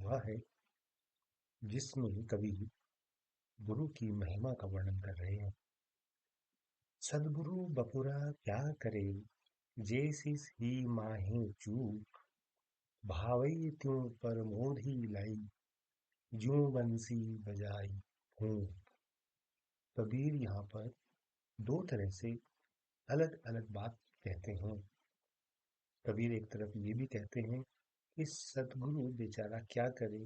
वह है जिसमें कवि गुरु की महिमा का वर्णन कर रहे हैं। सद्गुरु बपुरा क्या करे, जेसिस ही माहे चूक, भावई त्यों पर मोधी लाई, ज्यों बंसी बजाई फूंक। कबीर यहाँ पर दो तरह से अलग अलग बात कहते हैं। कबीर एक तरफ ये भी कहते हैं कि सद्गुरु बेचारा क्या करे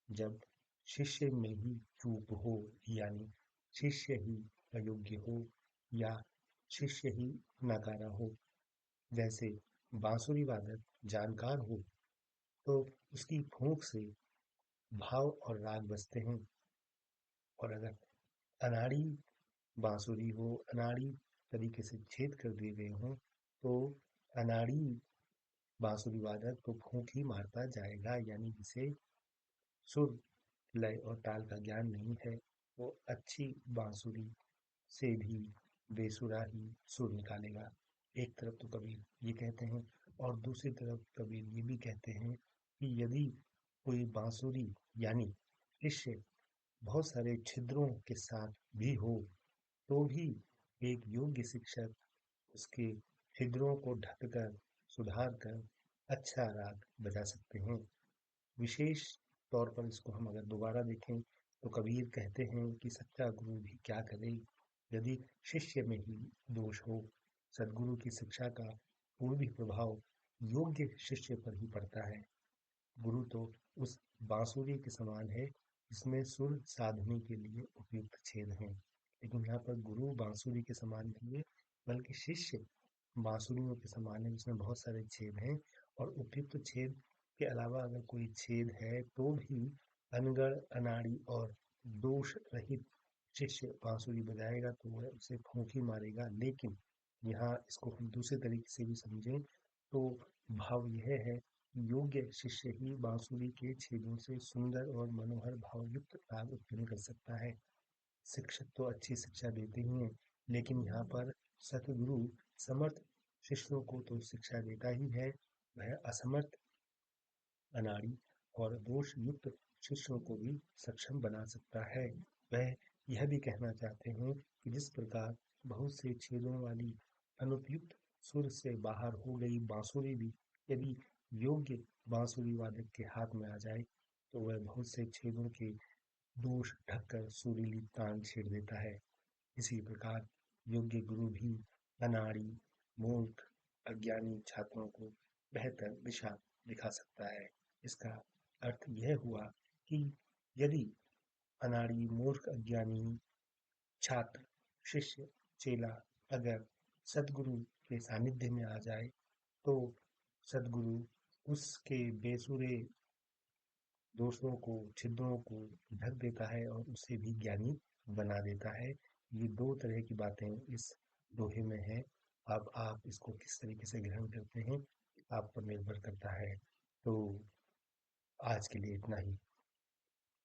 जब शिष्य में ही चूक हो, यानी शिष्य ही अयोग्य हो या शिष्य ही नकारा हो। जैसे बांसुरी वादक जानकार हो तो उसकी फूंक से भाव और राग बजते हैं, और अगर अनाड़ी बांसुरी हो, अनाड़ी तरीके से छेद कर दिए गए हों, तो अनाड़ी बांसुरी वादक तो फूंक ही मारता जाएगा, यानी जिसे सुर, लय और ताल का ज्ञान नहीं है वो अच्छी बांसुरी से भी बेसुरा ही सुर निकालेगा। एक तरफ तो कबीर ये कहते हैं, और दूसरी तरफ कबीर ये भी कहते हैं कि यदि कोई बांसुरी यानी शिष्य बहुत सारे छिद्रों के साथ भी हो तो भी एक योग्य शिक्षक उसके छिद्रों को ढककर सुधार कर अच्छा राग बजा सकते हैं। विशेष तौर पर इसको हम अगर दोबारा देखें तो कबीर कहते हैं कि सच्चा गुरु भी क्या करे यदि शिष्य में ही दोष हो। सद्गुरु की शिक्षा का पूर्वी प्रभाव योग्य शिष्य पर ही पड़ता है। गुरु तो उस बांसुरी के समान है जिसमें सुर साधने के लिए उपयुक्त छेद हैं, लेकिन यहाँ पर गुरु बांसुरी के समान नहीं है बल्कि शिष्य बांसुरियों के समान है जिसमें बहुत सारे छेद हैं, और उपयुक्त छेद के अलावा अगर कोई छेद है तो भी अनगढ़, अनाड़ी और दोष रहित शिष्य बांसुरी बजाएगा तो वह उसे फूंक ही मारेगा। लेकिन यहाँ इसको हम दूसरे तरीके से भी समझें तो भाव यह है कि योग्य शिष्य ही बांसुरी के छेदों से सुंदर और मनोहर भावयुक्त राग उत्पन्न कर सकता है। शिक्षक तो अच्छी शिक्षा देते ही हैं, लेकिन यहाँ पर सतगुरु समर्थ शिष्यों को तो शिक्षा देता ही है, वह असमर्थ, अनाड़ी और दोष युक्त शिष्यों को भी सक्षम बना सकता है। वह यह भी कहना चाहते हैं कि जिस प्रकार बहुत से छेदों वाली अनुपयुक्त सुर से बाहर हो गई बांसुरी भी यदि योग्य बांसुरी वादक के हाथ में आ जाए तो वह बहुत से छेदों के दोष ढककर सुरीली तान छेड़ देता है। इसी प्रकार योग्य गुरु भी अनाड़ी, मूर्ख, अज्ञानी छात्रों को बेहतर दिशा दिखा सकता है। इसका अर्थ यह हुआ कि यदि अनाड़ी, मूर्ख, अज्ञानी छात्र, शिष्य, चेला अगर सद्गुरु के सानिध्य में आ जाए तो सद्गुरु उसके बेसुरे दोषों को, छिद्रों को ढक देता है और उसे भी ज्ञानी बना देता है। ये दो तरह की बातें इस दोहे में है। अब आप इसको किस तरीके से ग्रहण करते हैं आप पर निर्भर करता है। तो आज के लिए इतना ही।